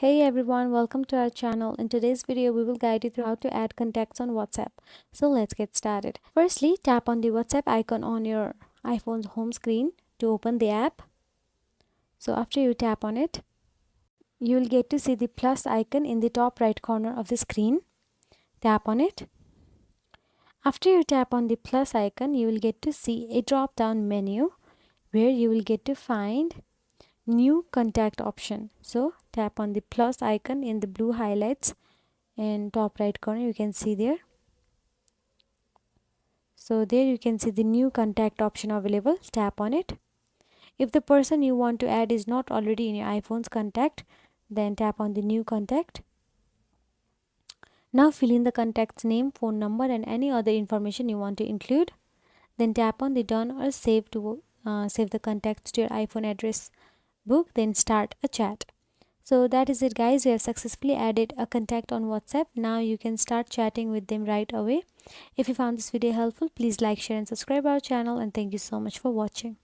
Hey everyone, welcome to our channel. In today's video, we will guide you through how to add contacts on WhatsApp. So let's get started. Firstly, tap on the WhatsApp icon on your iPhone's home screen to open the app. So after you tap on it, you will get to see the plus icon in the top right corner of the screen. Tap on it. After you tap on the plus icon, you will get to see a drop down menu where you will get to find new contact option. So tap on the plus icon in the blue highlights in top right corner, you can see there. So there you can see the new contact option available. Tap on it. If the person you want to add is not already in your iPhone's contact, then tap on the new contact. Now fill in the contact's name, phone number and any other information you want to include. Then tap on the done or save to save the contacts to your iPhone address book. Then start a chat. So that is it guys, we have successfully added a contact on WhatsApp. Now you can start chatting with them right away. If you found this video helpful, please like, share and subscribe our channel, and thank you so much for watching.